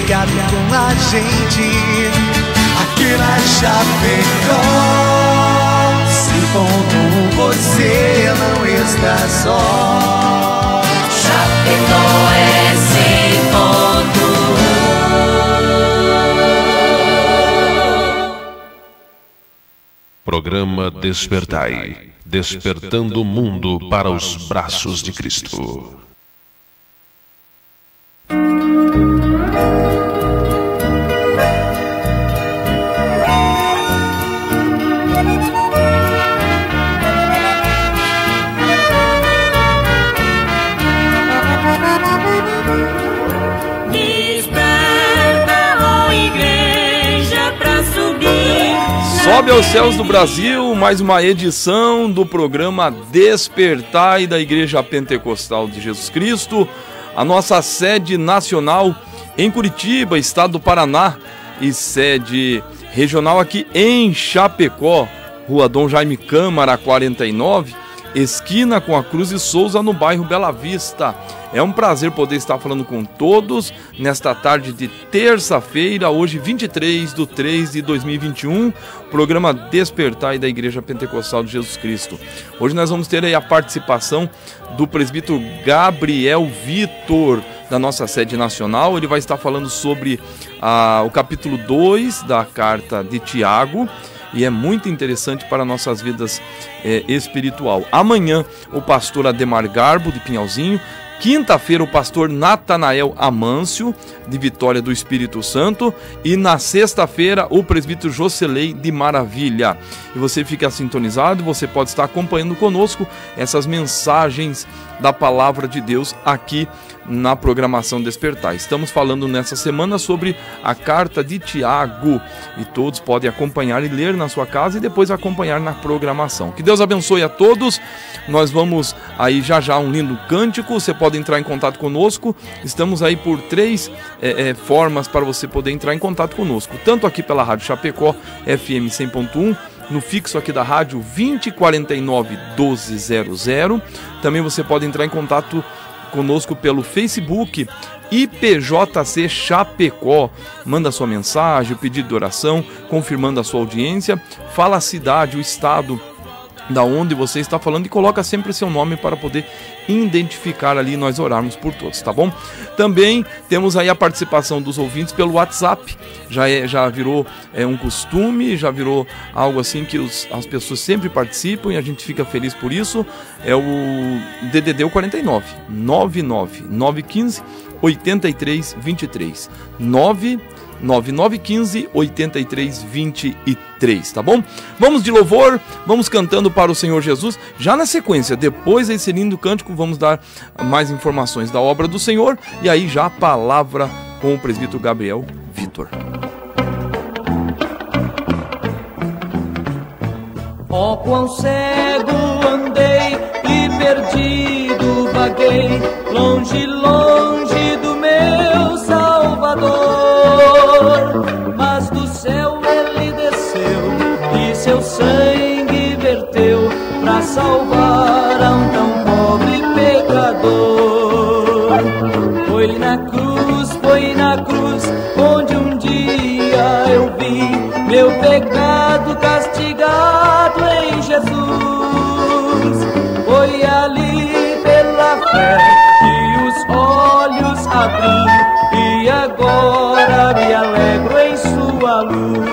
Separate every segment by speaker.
Speaker 1: ligado com a gente aqui na Chapecó. 100.1, você não está só.
Speaker 2: Chapecó é 100.1.
Speaker 3: Programa Despertai, despertando o mundo para os braços de Cristo.
Speaker 4: Sobe aos céus do Brasil, mais uma edição do programa Despertai da Igreja Pentecostal de Jesus Cristo, a nossa sede nacional em Curitiba, estado do Paraná, e sede regional aqui em Chapecó, Rua Dom Jaime Câmara 49, esquina com a Cruz e Souza, no bairro Bela Vista. É um prazer poder estar falando com todos nesta tarde de terça-feira, hoje 23/3/2021, programa Despertai da Igreja Pentecostal de Jesus Cristo. Hoje nós vamos ter aí a participação do presbítero Gabriel Vitor, da nossa sede nacional. Ele vai estar falando sobre o capítulo 2 da carta de Tiago, e é muito interessante para nossas vidas espiritual. Amanhã, o pastor Ademar Garbo, de Pinhalzinho. Quinta-feira, o pastor Natanael Amâncio, de Vitória do Espírito Santo. E na sexta-feira, o presbítero Jocelei, de Maravilha. E você fica sintonizado, você pode estar acompanhando conosco essas mensagens da Palavra de Deus aqui na programação Despertar. Estamos falando nessa semana sobre a carta de Tiago, e todos podem acompanhar e ler na sua casa e depois acompanhar na programação. Que Deus abençoe a todos. Nós vamos aí já um lindo cântico. Você pode entrar em contato conosco. Estamos aí por três formas para você poder entrar em contato conosco, tanto aqui pela Rádio Chapecó FM 100.1, no fixo aqui da rádio 2049-1200. Também você pode entrar em contato conosco pelo Facebook IPJC Chapecó. Manda sua mensagem, o pedido de oração, confirmando a sua audiência, fala a cidade, o estado da onde você está falando e coloca sempre seu nome para poder identificar ali e nós orarmos por todos, tá bom? Também temos aí a participação dos ouvintes pelo WhatsApp. Já virou um costume, já virou algo assim que as pessoas sempre participam e a gente fica feliz por isso. É o DDD 49 99915 8323 99915 8323, tá bom? Vamos de louvor, vamos cantando para o Senhor Jesus. Já na sequência, depois desse lindo cântico, vamos dar mais informações da obra do Senhor e aí já a palavra com o presbítero Gabriel Vitor.
Speaker 5: Ó, quão cego andei e perdido vaguei, longe, longe do meu Salvador. Mas do céu ele desceu e seu sangue verteu pra salvar a um tão pobre pecador. Foi na cruz onde um dia eu vi meu pecado castigado em Jesus. Foi ali pela fé que os olhos abri e agora me alegro em sua luz.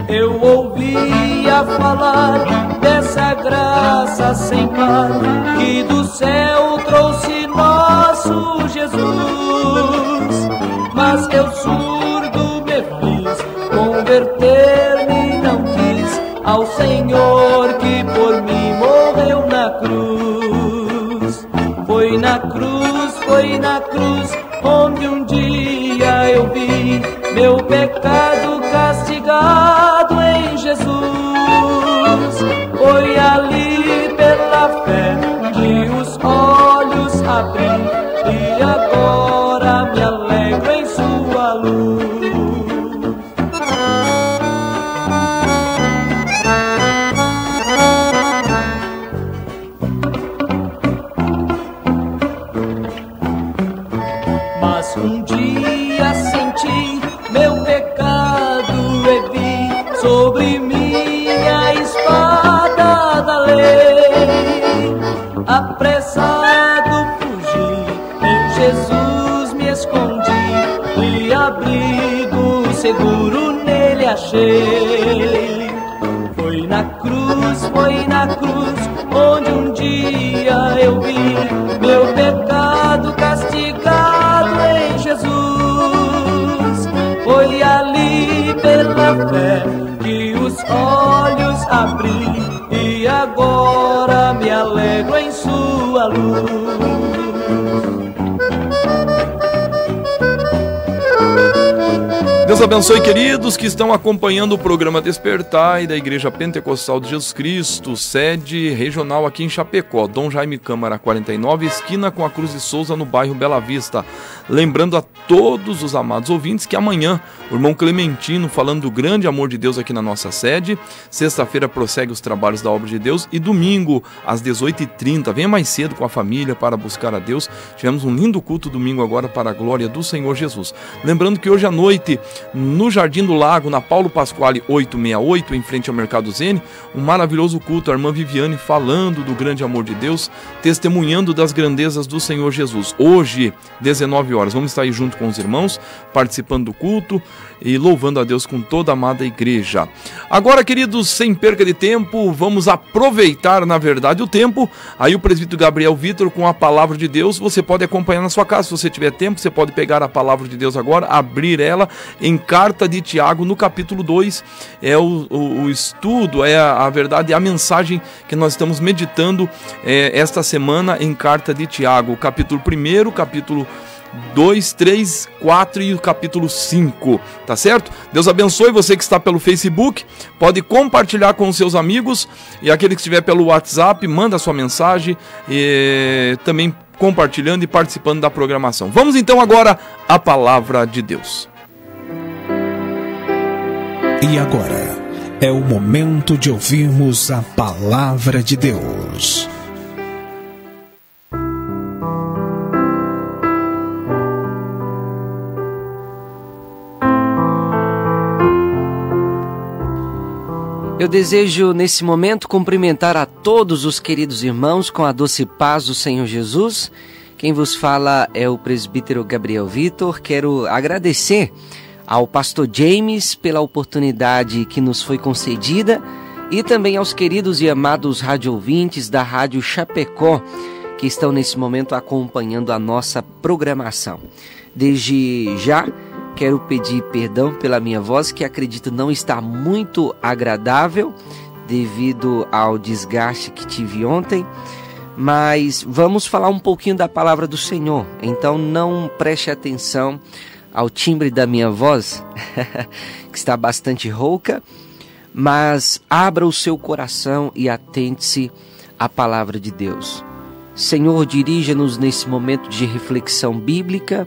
Speaker 5: Eu ouvia falar dessa graça sem par que do céu trouxe nosso Jesus. Mas eu surdo me fiz, converter-me não quis ao Senhor que por mim morreu na cruz. Foi na cruz onde um dia eu vi meu pecado castigado em Jesus. Foi ali pela fé que os olhos abri e agora me alegro em sua luz. Mas um dia seguro nele achei. Foi na cruz, onde um dia eu vi meu pecado castigado em Jesus. Foi ali pela fé que os olhos abri, e agora me alegro em sua luz.
Speaker 4: Deus abençoe, queridos que estão acompanhando o programa Despertai da Igreja Pentecostal de Jesus Cristo, sede regional aqui em Chapecó, Dom Jaime Câmara 49, esquina com a Cruz de Souza, no bairro Bela Vista. Lembrando a todos os amados ouvintes que amanhã o irmão Clementino falando do grande amor de Deus aqui na nossa sede. Sexta-feira prossegue os trabalhos da obra de Deus e domingo às 18h30, venha mais cedo com a família para buscar a Deus. Tivemos um lindo culto domingo agora para a glória do Senhor Jesus. Lembrando que hoje à noite, no Jardim do Lago, na Paulo Pasquale 868, em frente ao Mercado Zene, um maravilhoso culto, a irmã Viviane falando do grande amor de Deus, testemunhando das grandezas do Senhor Jesus. Hoje, 19 horas, vamos estar aí junto com os irmãos, participando do culto e louvando a Deus com toda a amada igreja. Agora, queridos, sem perca de tempo, vamos aproveitar, na verdade, o tempo. Aí o presbítero Gabriel Vitor com a palavra de Deus, você pode acompanhar na sua casa, se você tiver tempo, você pode pegar a palavra de Deus agora, abrir ela em Carta de Tiago, no capítulo 2, é o estudo, é a verdade, a mensagem que nós estamos meditando esta semana em Carta de Tiago, o capítulo 1, capítulo 2, 3, 4 e o capítulo 5, tá certo? Deus abençoe você que está pelo Facebook, pode compartilhar com os seus amigos, e aquele que estiver pelo WhatsApp, manda a sua mensagem, também compartilhando e participando da programação. Vamos então agora à palavra de Deus.
Speaker 6: E agora é o momento de ouvirmos a palavra de Deus.
Speaker 7: Eu desejo nesse momento cumprimentar a todos os queridos irmãos com a doce paz do Senhor Jesus. Quem vos fala é o presbítero Gabriel Vitor. Quero agradecer ao pastor James pela oportunidade que nos foi concedida e também aos queridos e amados rádio-ouvintes da Rádio Chapecó que estão nesse momento acompanhando a nossa programação. Desde já quero pedir perdão pela minha voz, que acredito não está muito agradável devido ao desgaste que tive ontem, mas vamos falar um pouquinho da palavra do Senhor. Então não preste atenção ao timbre da minha voz, que está bastante rouca, mas abra o seu coração e atente-se à palavra de Deus. Senhor, dirija-nos nesse momento de reflexão bíblica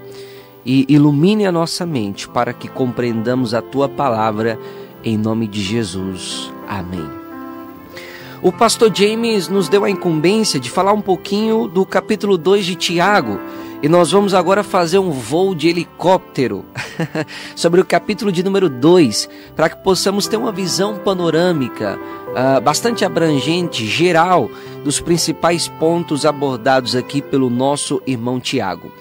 Speaker 7: e ilumine a nossa mente para que compreendamos a Tua palavra em nome de Jesus. Amém. O pastor James nos deu a incumbência de falar um pouquinho do capítulo 2 de Tiago, e nós vamos agora fazer um voo de helicóptero sobre o capítulo de número 2, para que possamos ter uma visão panorâmica, bastante abrangente, geral, dos principais pontos abordados aqui pelo nosso irmão Tiago.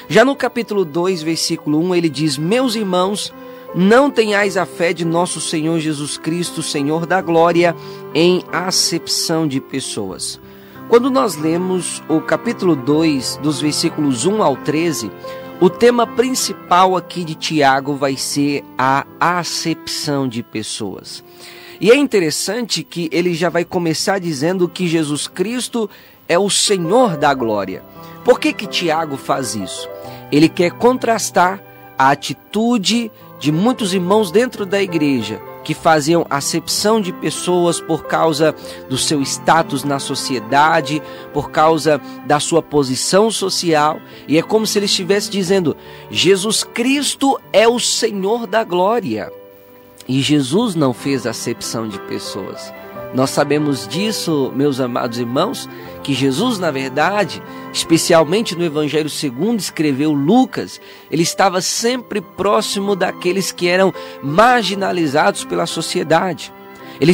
Speaker 7: Já no capítulo 2, versículo 1, ele diz: meus irmãos, não tenhais a fé de nosso Senhor Jesus Cristo, Senhor da glória, em acepção de pessoas. Quando nós lemos o capítulo 2, dos versículos 1 ao 13, o tema principal aqui de Tiago vai ser a acepção de pessoas. E é interessante que ele já vai começar dizendo que Jesus Cristo é o Senhor da glória. Por que Tiago faz isso? Ele quer contrastar a atitude de muitos irmãos dentro da igreja que faziam acepção de pessoas por causa do seu status na sociedade, por causa da sua posição social, e é como se ele estivesse dizendo: Jesus Cristo é o Senhor da glória. E Jesus não fez acepção de pessoas. Nós sabemos disso, meus amados irmãos, que Jesus, na verdade, especialmente no Evangelho segundo escreveu Lucas, ele estava sempre próximo daqueles que eram marginalizados pela sociedade. Ele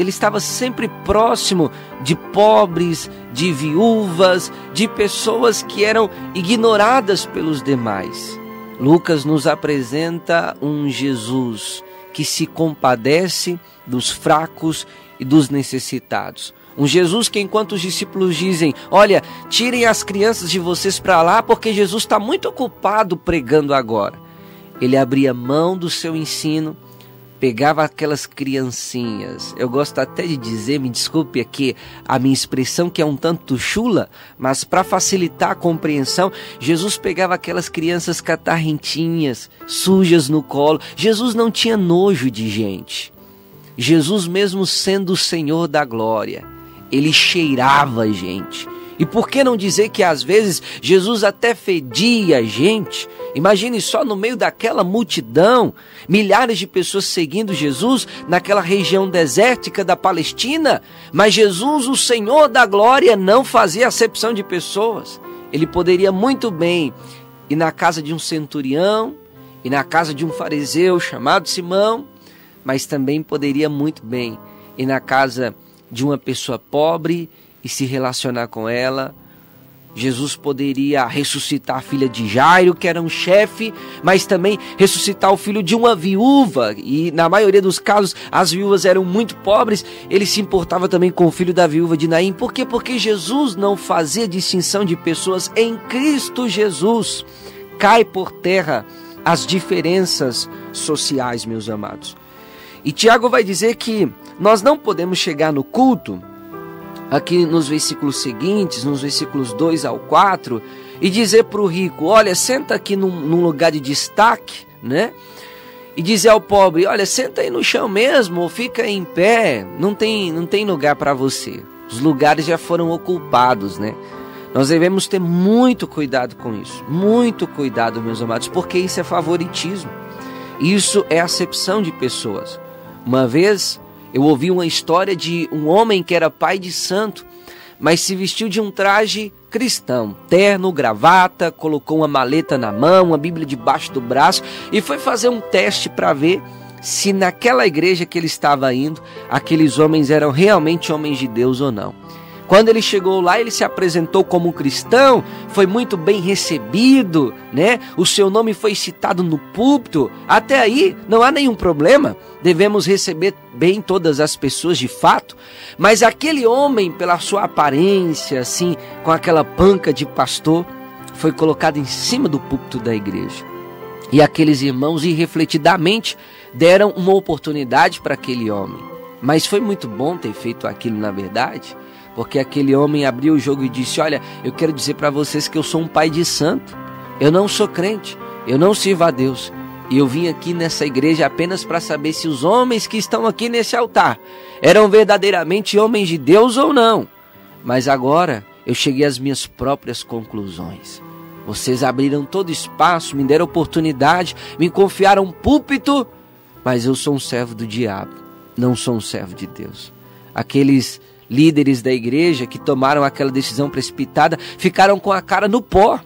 Speaker 7: estava sempre próximo de pobres, de viúvas, de pessoas que eram ignoradas pelos demais. Lucas nos apresenta um Jesus que se compadece dos fracos e dos necessitados. Um Jesus que, enquanto os discípulos dizem, olha, tirem as crianças de vocês para lá, porque Jesus está muito ocupado pregando agora. Ele abria mão do seu ensino, pegava aquelas criancinhas. Eu gosto até de dizer, me desculpe aqui a minha expressão que é um tanto chula, mas para facilitar a compreensão, Jesus pegava aquelas crianças catarrentinhas, sujas no colo. Jesus não tinha nojo de gente. Jesus, mesmo sendo o Senhor da glória, ele cheirava a gente. E por que não dizer que às vezes Jesus até fedia a gente? Imagine só, no meio daquela multidão, milhares de pessoas seguindo Jesus naquela região desértica da Palestina, mas Jesus, o Senhor da glória, não fazia acepção de pessoas. Ele poderia muito bem ir na casa de um centurião e na casa de um fariseu chamado Simão, mas também poderia muito bem ir na casa de uma pessoa pobre e se relacionar com ela. Jesus poderia ressuscitar a filha de Jairo, que era um chefe, mas também ressuscitar o filho de uma viúva, e na maioria dos casos as viúvas eram muito pobres. Ele se importava também com o filho da viúva de Naim. Por quê? Porque Jesus não fazia distinção de pessoas. Em Cristo Jesus cai por terra as diferenças sociais, meus amados. E Tiago vai dizer que nós não podemos chegar no culto, aqui nos versículos seguintes, nos versículos 2 ao 4, e dizer para o rico, olha, senta aqui num lugar de destaque, né? E dizer ao pobre, olha, senta aí no chão mesmo, ou fica em pé, não tem lugar para você. Os lugares já foram ocupados, né? Nós devemos ter muito cuidado com isso, muito cuidado, meus amados, porque isso é favoritismo, isso é acepção de pessoas. Uma vez eu ouvi uma história de um homem que era pai de santo, mas se vestiu de um traje cristão, terno, gravata, colocou uma maleta na mão, uma Bíblia debaixo do braço e foi fazer um teste para ver se naquela igreja que ele estava indo, aqueles homens eram realmente homens de Deus ou não. Quando ele chegou lá, ele se apresentou como um cristão, foi muito bem recebido, né? O seu nome foi citado no púlpito. Até aí não há nenhum problema, devemos receber bem todas as pessoas de fato, mas aquele homem, pela sua aparência, assim, com aquela panca de pastor, foi colocado em cima do púlpito da igreja. E aqueles irmãos, irrefletidamente, deram uma oportunidade para aquele homem. Mas foi muito bom ter feito aquilo, na verdade, porque aquele homem abriu o jogo e disse, olha, eu quero dizer para vocês que eu sou um pai de santo, eu não sou crente, eu não sirvo a Deus, e eu vim aqui nessa igreja apenas para saber se os homens que estão aqui nesse altar eram verdadeiramente homens de Deus ou não. Mas agora eu cheguei às minhas próprias conclusões. Vocês abriram todo espaço, me deram oportunidade, me confiaram um púlpito, mas eu sou um servo do diabo, não sou um servo de Deus. Aqueles líderes da igreja que tomaram aquela decisão precipitada ficaram com a cara no pó.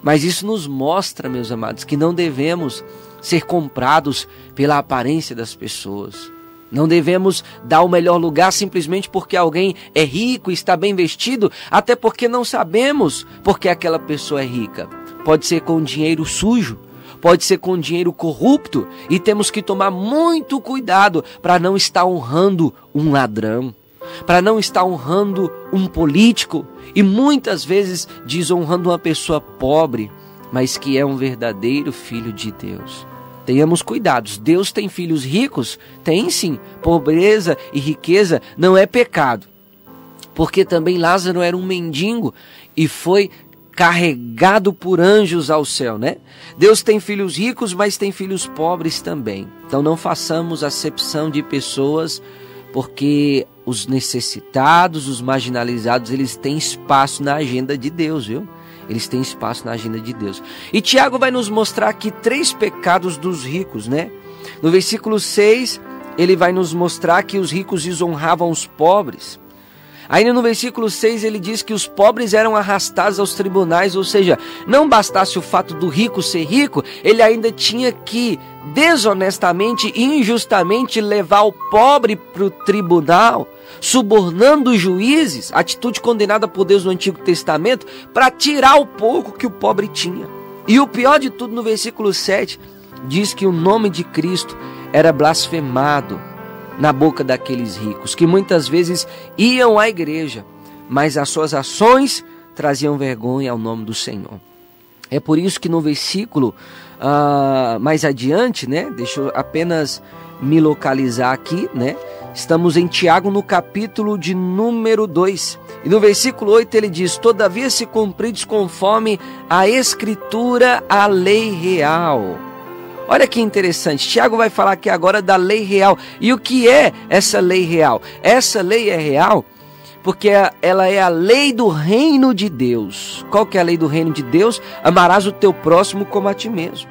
Speaker 7: Mas isso nos mostra, meus amados, que não devemos ser comprados pela aparência das pessoas. Não devemos dar o melhor lugar simplesmente porque alguém é rico e está bem vestido, até porque não sabemos porque aquela pessoa é rica. Pode ser com dinheiro sujo, pode ser com dinheiro corrupto, e temos que tomar muito cuidado para não estar honrando um ladrão, para não estar honrando um político e muitas vezes desonrando uma pessoa pobre, mas que é um verdadeiro filho de Deus. Tenhamos cuidados. Deus tem filhos ricos? Tem sim. Pobreza e riqueza não é pecado, porque também Lázaro era um mendigo e foi carregado por anjos ao céu, né? Deus tem filhos ricos, mas tem filhos pobres também. Então não façamos acepção de pessoas, porque os necessitados, os marginalizados, eles têm espaço na agenda de Deus, viu? Eles têm espaço na agenda de Deus. E Tiago vai nos mostrar aqui 3 pecados dos ricos, né? No versículo 6, ele vai nos mostrar que os ricos desonravam os pobres. Ainda no versículo 6 ele diz que os pobres eram arrastados aos tribunais, ou seja, não bastasse o fato do rico ser rico, ele ainda tinha que desonestamente e injustamente levar o pobre para o tribunal, subornando os juízes, atitude condenada por Deus no Antigo Testamento, para tirar o pouco que o pobre tinha. E o pior de tudo, no versículo 7, diz que o nome de Cristo era blasfemado na boca daqueles ricos, que muitas vezes iam à igreja, mas as suas ações traziam vergonha ao nome do Senhor. É por isso que no versículo mais adiante, né? Deixa eu apenas me localizar aqui, né? Estamos em Tiago, no capítulo de número 2. E no versículo 8 ele diz: todavia se cumprides conforme a Escritura, a lei real. Olha que interessante, Tiago vai falar aqui agora da lei real. E o que é essa lei real? Essa lei é real porque ela é a lei do reino de Deus. Qual que é a lei do reino de Deus? Amarás o teu próximo como a ti mesmo.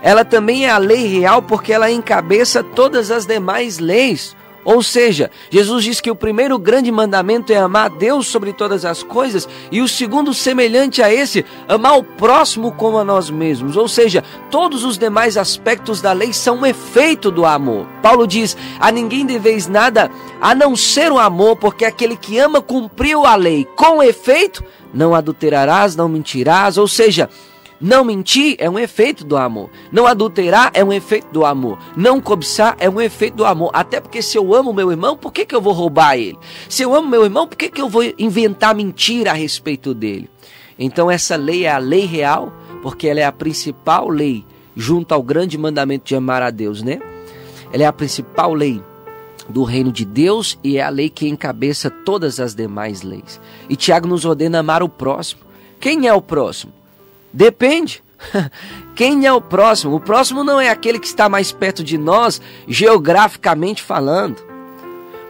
Speaker 7: Ela também é a lei real porque ela encabeça todas as demais leis. Ou seja, Jesus diz que o primeiro grande mandamento é amar a Deus sobre todas as coisas, e o segundo, semelhante a esse, amar o próximo como a nós mesmos. Ou seja, todos os demais aspectos da lei são um efeito do amor. Paulo diz: a ninguém deveis nada a não ser o amor, porque aquele que ama cumpriu a lei. Com efeito, não adulterarás, não mentirás. Ou seja, não mentir é um efeito do amor. Não adulterar é um efeito do amor. Não cobiçar é um efeito do amor. Até porque se eu amo meu irmão, por que eu vou roubar ele? Se eu amo meu irmão, por que eu vou inventar mentira a respeito dele? Então essa lei é a lei real, porque ela é a principal lei, junto ao grande mandamento de amar a Deus, né? Ela é a principal lei do reino de Deus e é a lei que encabeça todas as demais leis. E Tiago nos ordena amar o próximo. Quem é o próximo? Depende. Quem é o próximo? O próximo não é aquele que está mais perto de nós, geograficamente falando.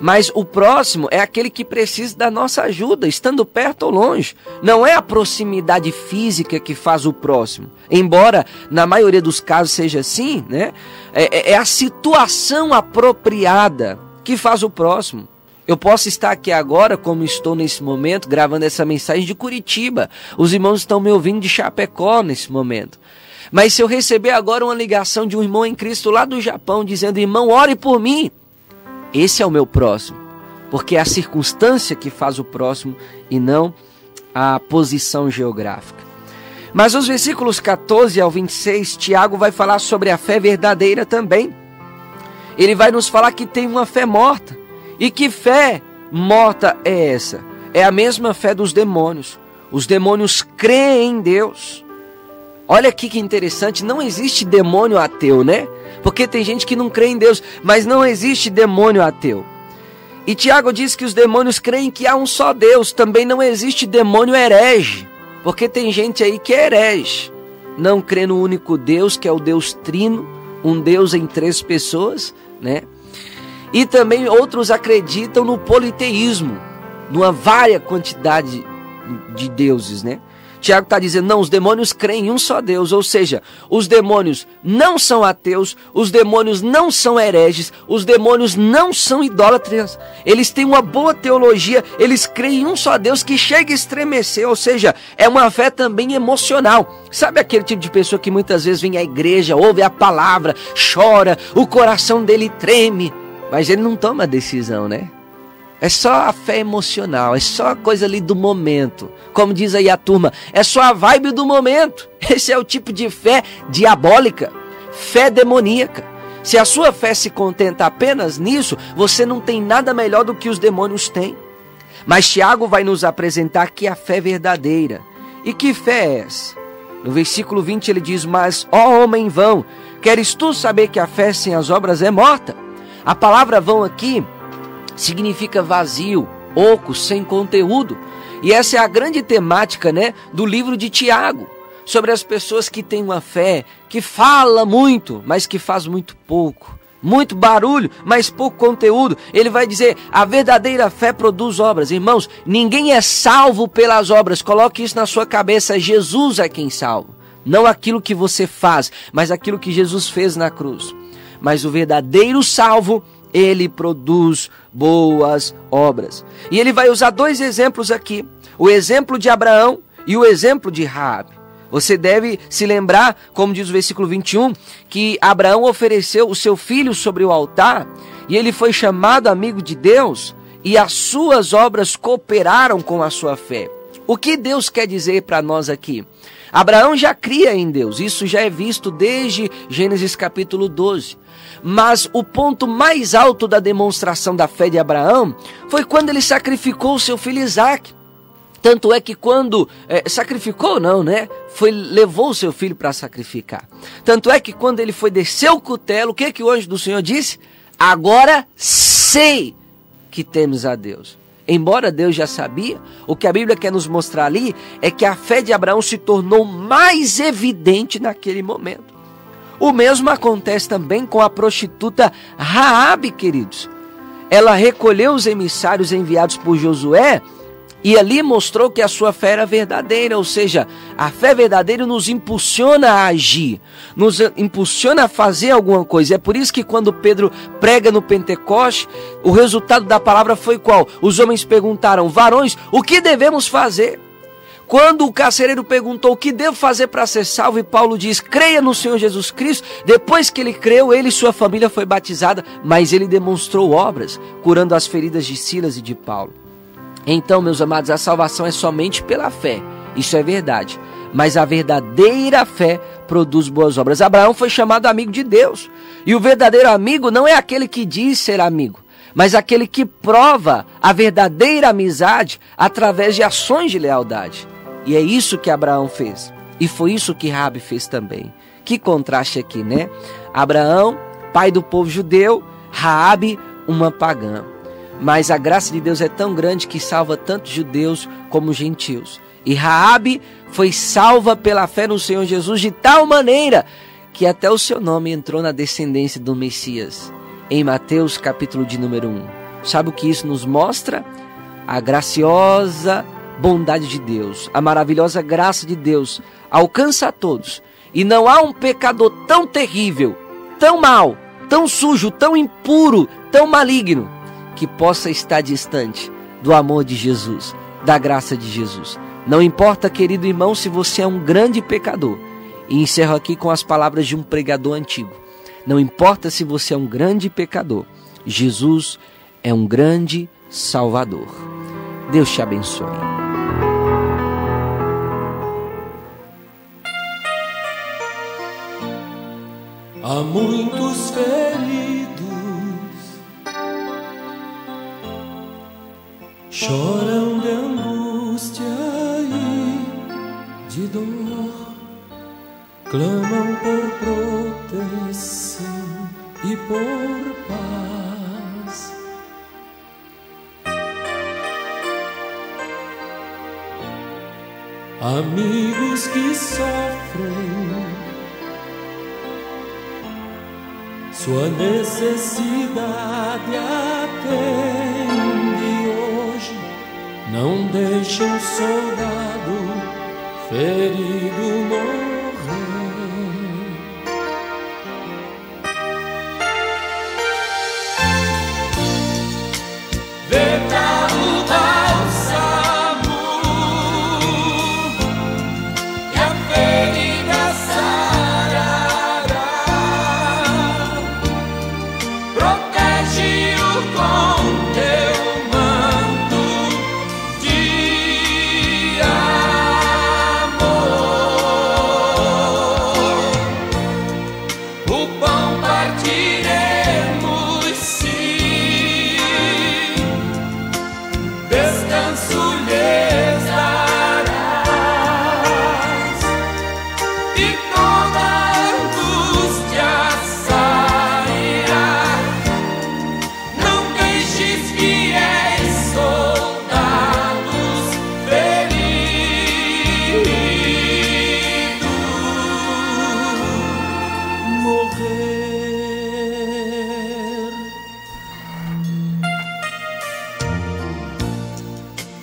Speaker 7: Mas o próximo é aquele que precisa da nossa ajuda, estando perto ou longe. Não é a proximidade física que faz o próximo. Embora na maioria dos casos seja assim, né? É a situação apropriada que faz o próximo. Eu posso estar aqui agora, como estou nesse momento, gravando essa mensagem de Curitiba. Os irmãos estão me ouvindo de Chapecó nesse momento. Mas se eu receber agora uma ligação de um irmão em Cristo lá do Japão, dizendo: irmão, ore por mim, esse é o meu próximo. Porque é a circunstância que faz o próximo e não a posição geográfica. Mas os versículos 14 ao 26, Tiago vai falar sobre a fé verdadeira também. Ele vai nos falar que tem uma fé morta. E que fé morta é essa? É a mesma fé dos demônios. Os demônios creem em Deus. Olha aqui que interessante, não existe demônio ateu, né? Porque tem gente que não crê em Deus, mas não existe demônio ateu. E Tiago diz que os demônios creem que há um só Deus. Também não existe demônio herege, porque tem gente aí que é herege. Não crê no único Deus, que é o Deus Trino, um Deus em 3 pessoas, né? E também outros acreditam no politeísmo, numa vária quantidade de deuses, né? Tiago está dizendo: não, os demônios creem em um só Deus. Ou seja, os demônios não são ateus, os demônios não são hereges, os demônios não são idólatras. Eles têm uma boa teologia, eles creem em um só Deus que chega a estremecer. Ou seja, é uma fé também emocional. Sabe aquele tipo de pessoa que muitas vezes vem à igreja, ouve a palavra, chora, o coração dele treme, mas ele não toma decisão, né? É só a fé emocional, é só a coisa ali do momento. Como diz aí a turma, é só a vibe do momento. Esse é o tipo de fé diabólica, fé demoníaca. Se a sua fé se contenta apenas nisso, você não tem nada melhor do que os demônios têm. Mas Tiago vai nos apresentar aqui a fé verdadeira. E que fé é essa? No versículo 20 ele diz: mas, ó homem vão, queres tu saber que a fé sem as obras é morta? A palavra vão aqui significa vazio, oco, sem conteúdo. E essa é a grande temática, né, do livro de Tiago, sobre as pessoas que têm uma fé que fala muito, mas que faz muito pouco. Muito barulho, mas pouco conteúdo. Ele vai dizer: a verdadeira fé produz obras. Irmãos, ninguém é salvo pelas obras. Coloque isso na sua cabeça. Jesus é quem salva. Não aquilo que você faz, mas aquilo que Jesus fez na cruz. Mas o verdadeiro salvo, ele produz boas obras. E ele vai usar 2 exemplos aqui. O exemplo de Abraão e o exemplo de Raabe. Você deve se lembrar, como diz o versículo 21, que Abraão ofereceu o seu filho sobre o altar e ele foi chamado amigo de Deus e as suas obras cooperaram com a sua fé. O que Deus quer dizer para nós aqui? Abraão já cria em Deus, isso já é visto desde Gênesis capítulo 12. Mas o ponto mais alto da demonstração da fé de Abraão foi quando ele sacrificou o seu filho Isaque. Tanto é que quando sacrificou não, né? Levou o seu filho para sacrificar. Tanto é que quando ele foi descer o cutelo, o que o anjo do Senhor disse? Agora sei que temes a Deus. Embora Deus já sabia, o que a Bíblia quer nos mostrar ali é que a fé de Abraão se tornou mais evidente naquele momento. O mesmo acontece também com a prostituta Raabe, queridos. Ela recolheu os emissários enviados por Josué e ali mostrou que a sua fé era verdadeira, ou seja, a fé verdadeira nos impulsiona a agir, nos impulsiona a fazer alguma coisa. É por isso que quando Pedro prega no Pentecoste, o resultado da palavra foi qual? Os homens perguntaram: varões, o que devemos fazer? Quando o carcereiro perguntou o que devo fazer para ser salvo, e Paulo diz: creia no Senhor Jesus Cristo. Depois que ele creu, ele e sua família foi batizada, mas ele demonstrou obras, curando as feridas de Silas e de Paulo. Então, meus amados, a salvação é somente pela fé, isso é verdade, mas a verdadeira fé produz boas obras. Abraão foi chamado amigo de Deus, e o verdadeiro amigo não é aquele que diz ser amigo, mas aquele que prova a verdadeira amizade através de ações de lealdade. E é isso que Abraão fez, e foi isso que Raabe fez também. Que contraste aqui, né? Abraão, pai do povo judeu, Raabe, uma pagã. Mas a graça de Deus é tão grande que salva tanto judeus como gentios. E Raabe foi salva pela fé no Senhor Jesus de tal maneira que até o seu nome entrou na descendência do Messias. Em Mateus capítulo de número 1. Sabe o que isso nos mostra? A graciosa bondade de Deus, a maravilhosa graça de Deus alcança a todos. E não há um pecador tão terrível, tão mau, tão sujo, tão impuro, tão maligno, que possa estar distante do amor de Jesus, da graça de Jesus. Não importa, querido irmão, se você é um grande pecador. E encerro aqui com as palavras de um pregador antigo. Não importa se você é um grande pecador, Jesus é um grande Salvador. Deus te abençoe.
Speaker 5: Há muitos feridos, choram de angústia e de dor, clamam por proteção e por paz. Amigos que sofrem sua necessidade atende hoje. Não deixe um soldado ferido morrer. Verta o bálsamo e a ferida sarará. Protege-o com teu manto de amor. O pão partiremos, sim, descanso lhes darás, e toda angústia sairá. Não deixes fiéis soldados feridos morrer.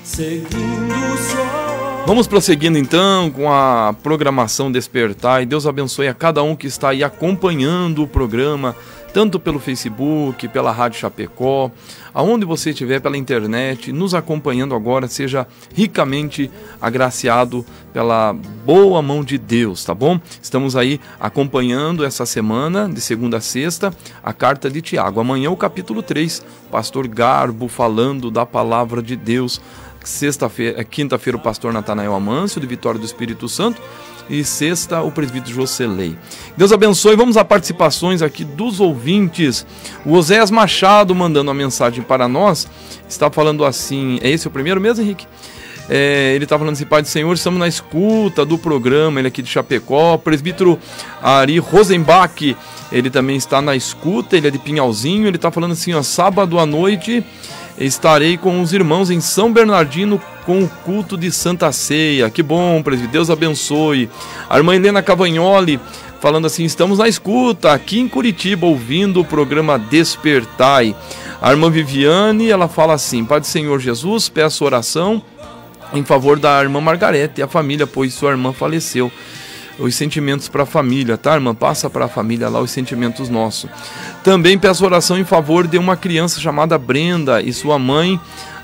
Speaker 5: Seguindo só.
Speaker 4: Vamos prosseguindo então com a programação Despertar, e Deus abençoe a cada um que está aí acompanhando o programa, tanto pelo Facebook, pela Rádio Chapecó, aonde você estiver, pela internet, nos acompanhando agora, seja ricamente agraciado pela boa mão de Deus, tá bom? Estamos aí acompanhando essa semana, de segunda a sexta, a carta de Tiago. Amanhã o capítulo 3, pastor Garbo falando da palavra de Deus. Quinta-feira o pastor Natanael Amâncio, de Vitória do Espírito Santo, e sexta o presbítero Jocelei. Deus abençoe. Vamos a participações aqui dos ouvintes. O Oséias Machado mandando uma mensagem para nós, está falando assim, é esse o primeiro mesmo, Henrique? Ele está falando assim: Pai do Senhor, estamos na escuta do programa, ele aqui de Chapecó. O presbítero Ari Rosenbach, ele também está na escuta, ele é de Pinhalzinho. Ele está falando assim, ó: sábado à noite estarei com os irmãos em São Bernardino com o culto de Santa Ceia. Que bom, presbítero, Deus abençoe. A irmã Helena Cavagnoli falando assim: estamos na escuta aqui em Curitiba, ouvindo o programa Despertai. A irmã Viviane, ela fala assim: Pai do Senhor Jesus, peço oração em favor da irmã Margarete e a família, pois sua irmã faleceu. Os sentimentos para a família, tá, irmã? Passa para a família lá os sentimentos nossos. Também peço oração em favor de uma criança chamada Brenda e sua mãe,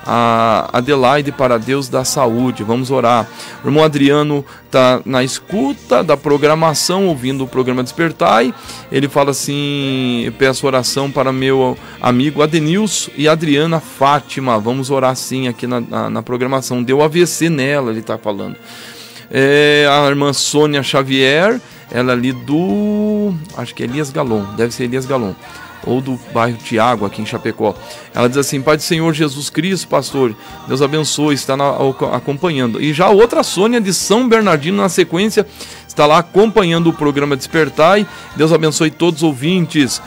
Speaker 4: a Adelaide, para Deus da saúde. Vamos orar. O irmão Adriano está na escuta da programação, ouvindo o programa Despertai. Ele fala assim: peço oração para meu amigo Adenilson e Adriana Fátima. Vamos orar sim aqui na programação. Deu AVC nela, ele está falando. A irmã Sônia Xavier, ela ali do... acho que é Elias Galon, deve ser Elias Galon, ou do bairro Tiago, aqui em Chapecó. Ela diz assim: Pai do Senhor Jesus Cristo, pastor, Deus abençoe, está acompanhando. E já outra Sônia de São Bernardino, na sequência, está lá acompanhando o programa Despertai. Deus abençoe todos os ouvintes.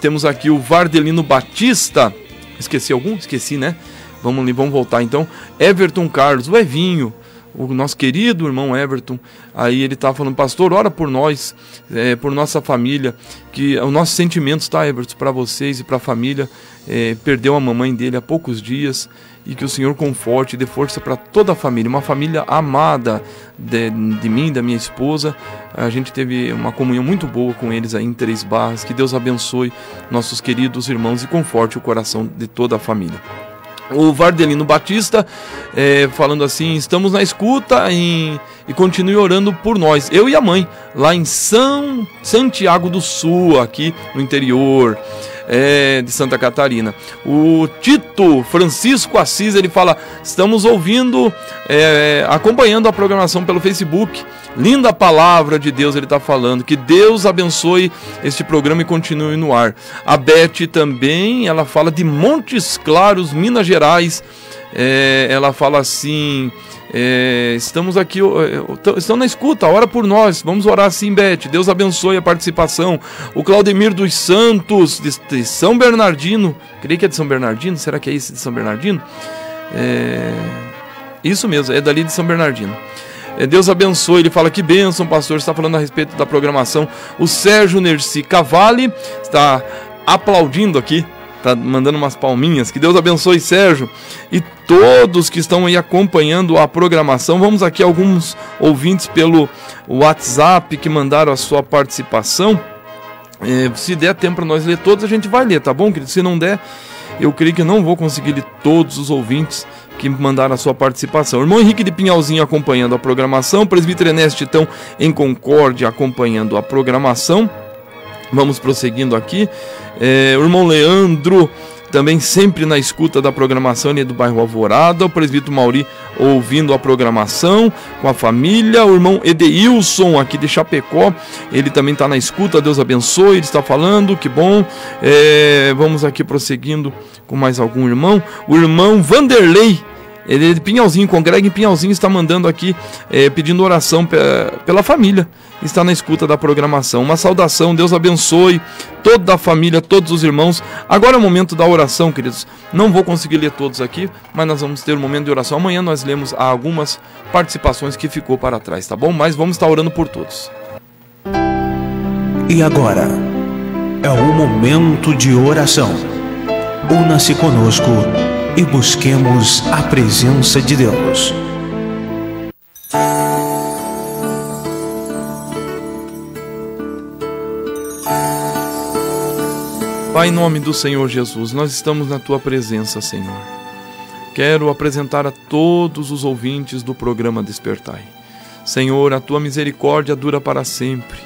Speaker 4: Temos aqui o Vardelino Batista. Esqueci algum? Esqueci, né? Vamos voltar então. Everton Carlos, o Evinho, o nosso querido irmão Everton. Aí ele está falando: pastor, ora por nós, por nossa família, que os nossos sentimentos, tá, Everton, para vocês e para a família. Perdeu a mamãe dele há poucos dias, e que o Senhor conforte e dê força para toda a família, uma família amada de mim, da minha esposa. A gente teve uma comunhão muito boa com eles aí em Três Barras. Que Deus abençoe nossos queridos irmãos e conforte o coração de toda a família. O Vardelino Batista falando assim: estamos na escuta e continue orando por nós, eu e a mãe, lá em Santiago do Sul, aqui no interior de Santa Catarina. O Tito Francisco Assis, ele fala: estamos ouvindo, acompanhando a programação pelo Facebook. Linda palavra de Deus, ele está falando. Que Deus abençoe este programa e continue no ar. A Beth também, ela fala de Montes Claros, Minas Gerais. Ela fala assim: estamos aqui, estão na escuta, ora por nós. Vamos orar sim, Beth. Deus abençoe a participação. O Claudemir dos Santos, de São Bernardino, creio que é de São Bernardino. Será que é esse de São Bernardino? Isso mesmo, é dali de São Bernardino. Deus abençoe. Ele fala: que bênção, pastor, está falando a respeito da programação. O Sérgio Nerci Cavalli está aplaudindo aqui, está mandando umas palminhas. Que Deus abençoe, Sérgio, e todos que estão aí acompanhando a programação. Vamos aqui alguns ouvintes pelo WhatsApp que mandaram a sua participação. Se der tempo para nós ler todos, a gente vai ler, tá bom, querido? Se não der, eu creio que não vou conseguir ler todos os ouvintes que mandaram a sua participação. O irmão Henrique de Pinhalzinho acompanhando a programação. O presbítero Ernesto Titão em Concórdia acompanhando a programação. Vamos prosseguindo aqui. O irmão Leandro também sempre na escuta da programação, ele é do bairro Alvorada. O presbítero Mauri ouvindo a programação com a família. O irmão Edeilson aqui de Chapecó, ele também está na escuta. Deus abençoe, ele está falando, que bom. Vamos aqui prosseguindo com mais algum irmão. O irmão Vanderlei, ele é de Pinhalzinho, congrega em Pinhalzinho, está mandando aqui, pedindo oração pela família. Está na escuta da programação. Uma saudação, Deus abençoe toda a família, todos os irmãos. Agora é o momento da oração, queridos. Não vou conseguir ler todos aqui, mas nós vamos ter um momento de oração. Amanhã nós lemos algumas participações que ficou para trás, tá bom? Mas vamos estar orando por todos.
Speaker 6: E agora é o momento de oração. Una-se conosco e busquemos a presença de Deus.
Speaker 4: Pai, em nome do Senhor Jesus, nós estamos na Tua presença, Senhor. Quero apresentar a todos os ouvintes do programa Despertai. Senhor, a Tua misericórdia dura para sempre.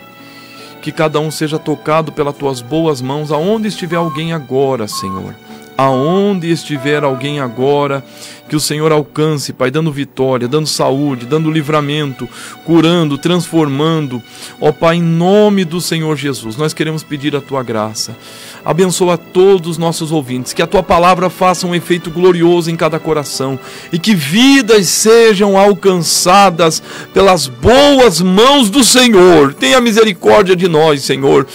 Speaker 4: Que cada um seja tocado pelas Tuas boas mãos, aonde estiver alguém agora, Senhor. aonde estiver alguém agora, que o Senhor alcance, Pai, dando vitória, dando saúde, dando livramento, curando, transformando. Ó Pai, em nome do Senhor Jesus, nós queremos pedir a Tua graça. Abençoa todos os nossos ouvintes, que a Tua palavra faça um efeito glorioso em cada coração e que vidas sejam alcançadas pelas boas mãos do Senhor. Tenha misericórdia de nós, Senhor.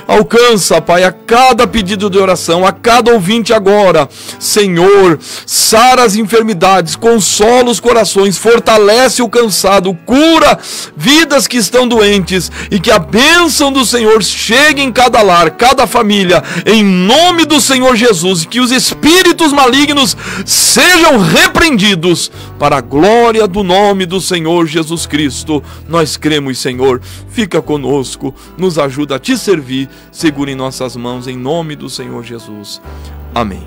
Speaker 4: Alcança, Pai, a cada pedido de oração, a cada ouvinte agora. Senhor, sara as enfermidades, consola os corações, fortalece o cansado, cura vidas que estão doentes e que a bênção do Senhor chegue em cada lar, cada família, em nome do Senhor Jesus, e que os espíritos malignos sejam repreendidos para a glória do nome do Senhor Jesus Cristo. Nós cremos, Senhor, fica conosco, nos ajuda a Te servir, segura em nossas mãos, em nome do Senhor Jesus. Amém.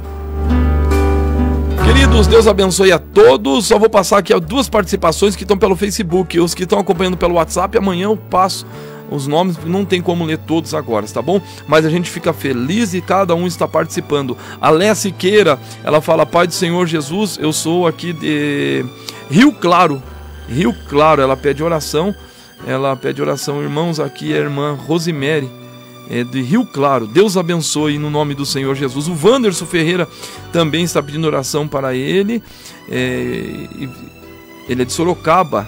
Speaker 4: Queridos, Deus abençoe a todos. Só vou passar aqui duas participações que estão pelo Facebook. Os que estão acompanhando pelo WhatsApp, amanhã eu passo os nomes, não tem como ler todos agora, tá bom? Mas a gente fica feliz e cada um está participando. A Léa Siqueira, ela fala: Pai do Senhor Jesus, eu sou aqui de Rio Claro. Rio Claro, ela pede oração. Irmãos, aqui é a irmã Rosemary, de Rio Claro. Deus abençoe no nome do Senhor Jesus. O Wanderson Ferreira também está pedindo oração para ele. Ele é de Sorocaba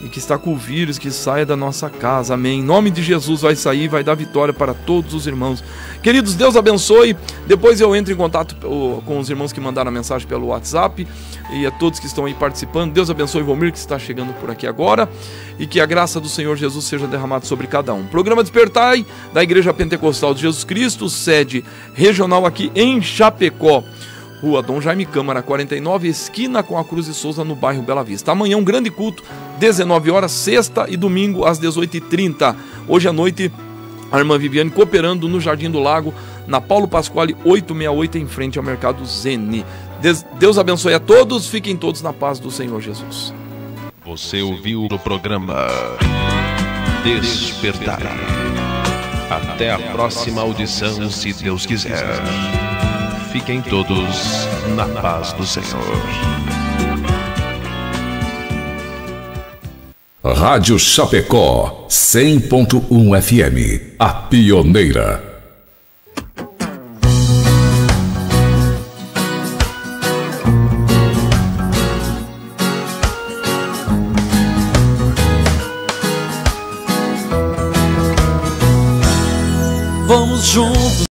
Speaker 4: e que está com o vírus, que saia da nossa casa. Amém. Em nome de Jesus vai sair, vai dar vitória para todos os irmãos. Queridos, Deus abençoe. Depois eu entro em contato com os irmãos que mandaram a mensagem pelo WhatsApp e a todos que estão aí participando. Deus abençoe o Valmir, que está chegando por aqui agora, e que a graça do Senhor Jesus seja derramada sobre cada um. Programa Despertai da Igreja Pentecostal de Jesus Cristo, sede regional aqui em Chapecó, Rua Dom Jaime Câmara, 49, esquina com a Cruz de Souza, no bairro Bela Vista. Amanhã um grande culto, 19 horas, sexta e domingo às 18h30. Hoje à noite, a irmã Viviane cooperando no Jardim do Lago, na Paulo Pasquale 868, em frente ao Mercado Zeni. Deus abençoe a todos, fiquem todos na paz do Senhor Jesus.
Speaker 3: Você ouviu o programa Despertar. Até a próxima audição, se Deus quiser. Fiquem todos na paz do Senhor.
Speaker 8: Rádio Chapecó 100.1 FM, a pioneira.
Speaker 1: Vamos juntos.